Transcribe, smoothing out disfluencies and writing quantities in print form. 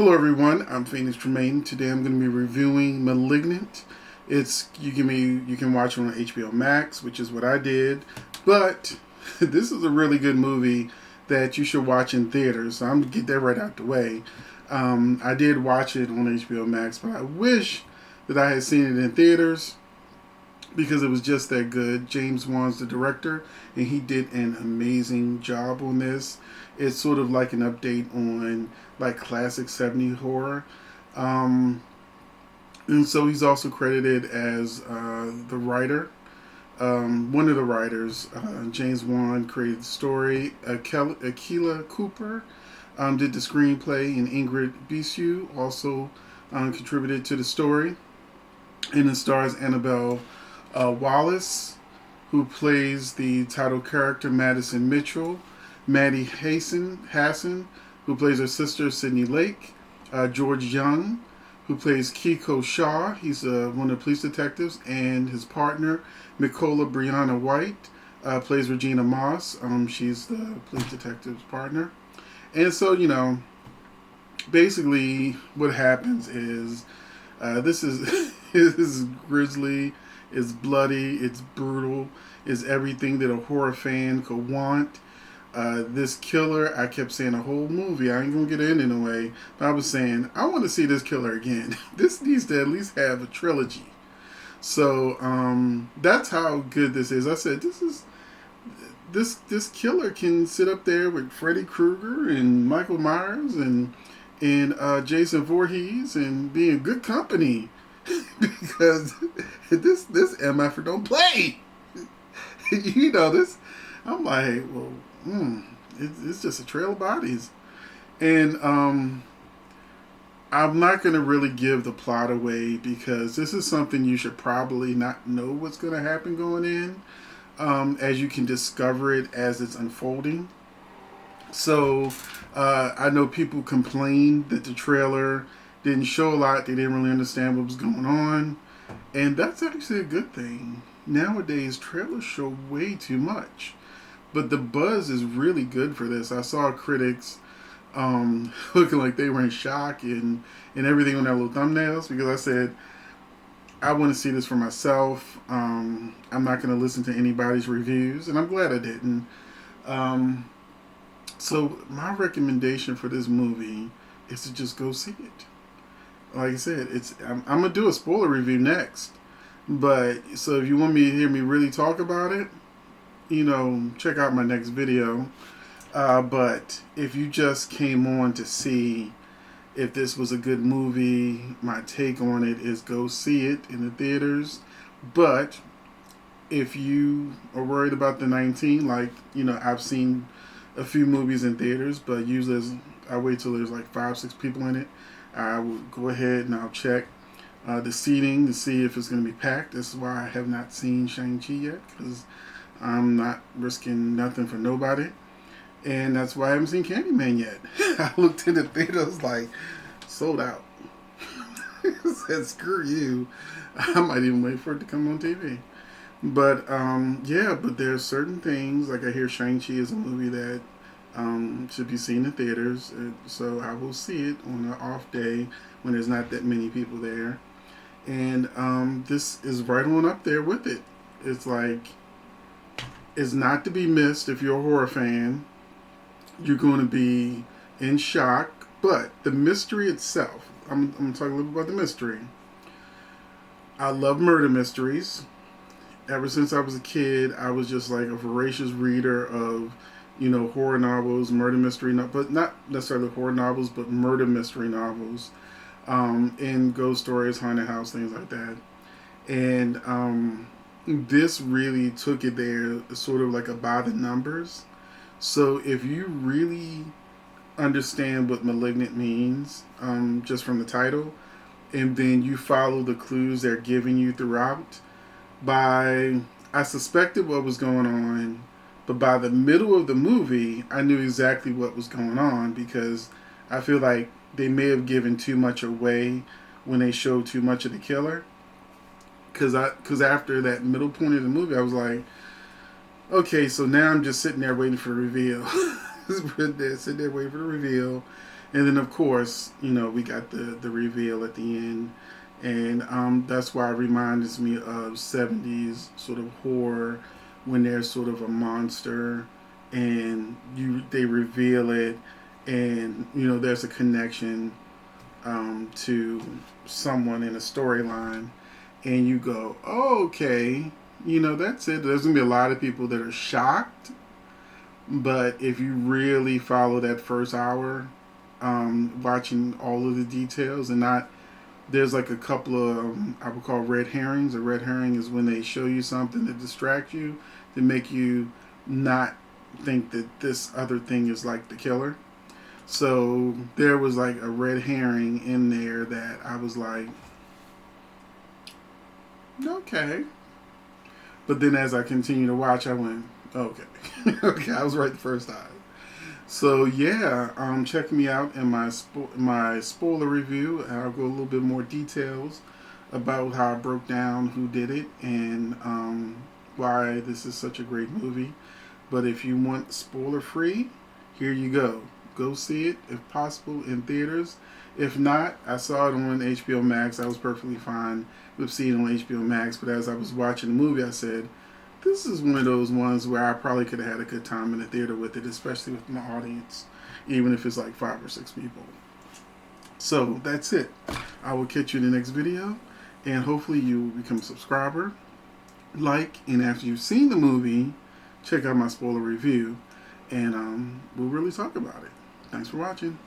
Hello everyone, I'm phoenixtremayne. Today I'm going to be reviewing Malignant. You can watch it on HBO Max, which is what I did. But this is a really good movie that you should watch in theaters. So I'm going to get that right out the way. I did watch it on HBO Max, but I wish that I had seen it in theaters because it was just that good. James Wan's the director, and he did an amazing job on this. It's sort of like an update on like classic 70s horror. Um, and so he's also credited as the writer. One of the writers, James Wan, created the story. Akila Cooper did the screenplay, and Ingrid Bisu also contributed to the story. And it stars Annabelle Wallace, who plays the title character Madison Mitchell, Maddie Hassan, who plays her sister Sydney Lake, George Young, who plays Kiko Shaw, he's one of the police detectives, and his partner, Nicola Brianna White, plays Regina Moss. She's the police detective's partner. And so, basically what happens is this is this is grisly, it's bloody, it's brutal, it's everything that a horror fan could want. This killer, I kept saying the whole movie, I ain't gonna get in a way, but I was saying, I want to see this killer again. This needs to at least have a trilogy. So, that's how good this is. I said, this killer can sit up there with Freddy Krueger and Michael Myers and Jason Voorhees and be in good company. Because this MF don't play. This. I'm like, well, it's just a trail of bodies, and I'm not going to really give the plot away because this is something you should probably not know what's going to happen going in, as you can discover it as it's unfolding. So I know people complained that the trailer didn't show a lot. They didn't really understand what was going on, and that's actually a good thing. Nowadays, trailers show way too much. But the buzz is really good for this. I saw critics looking like they were in shock and everything on their little thumbnails because I said, I want to see this for myself. I'm not going to listen to anybody's reviews, and I'm glad I didn't. So my recommendation for this movie is to just go see it. Like I said, I'm going to do a spoiler review next. But so if you want me to hear me really talk about it, check out my next video. But if you just came on to see if this was a good movie, my take on it is go see it in the theaters. But if you are worried about the 19, I've seen a few movies in theaters, but usually I wait till there's like 5-6 people in it. I will go ahead and I'll check the seating to see if it's going to be packed. This is why I have not seen Shang-Chi yet, because I'm not risking nothing for nobody. And that's why I haven't seen Candyman yet. I looked in the theater, I was like, sold out. I said, screw you. I might even wait for it to come on TV. But, but there's certain things, like I hear Shang-Chi is a movie that should be seen in theaters. So I will see it on an off day when there's not that many people there. And this is right on up there with it. It's like, is not to be missed. If you're a horror fan, you're going to be in shock. But the mystery itself, I'm going to talk a little bit about the mystery. I love murder mysteries. Ever since I was a kid, I was just like a voracious reader of, horror novels, murder mystery, but not necessarily horror novels, but murder mystery novels, and ghost stories, haunted house, things like that. And this really took it there, sort of like a by the numbers. So if you really understand what Malignant means, just from the title, and then you follow the clues they're giving you throughout, I suspected what was going on, but by the middle of the movie, I knew exactly what was going on because I feel like they may have given too much away when they showed too much of the killer. Because after that middle point of the movie, I was like, okay, so now I'm just sitting there waiting for the reveal. Sitting there waiting for the reveal. And then of course, you know, we got the reveal at the end, and that's why it reminds me of 70s sort of horror when there's sort of a monster and they reveal it, and you know there's a connection to someone in a storyline, and you go, oh, okay, you know, that's it. There's gonna be a lot of people that are shocked, but if you really follow that first hour, watching all of the details and not, there's like a couple of I would call red herrings. A red herring is when they show you something to distract you, to make you not think that this other thing is like the killer. So there was like a red herring in there that I was like, okay. But then as I continued to watch, I went, okay. Okay, I was right the first time. So yeah, check me out in my spoiler review. I'll go a little bit more details about how I broke down who did it and why this is such a great movie. But if you want spoiler free, here you go. Go see it if possible in theaters. If not, I saw it on HBO Max. I was perfectly fine with seeing it on HBO Max. But as I was watching the movie, I said, this is one of those ones where I probably could have had a good time in the theater with it, especially with my audience, even if it's like 5 or 6 people. So that's it. I will catch you in the next video, and hopefully you will become a subscriber, like, and after you've seen the movie, check out my spoiler review, and we'll really talk about it. Thanks for watching.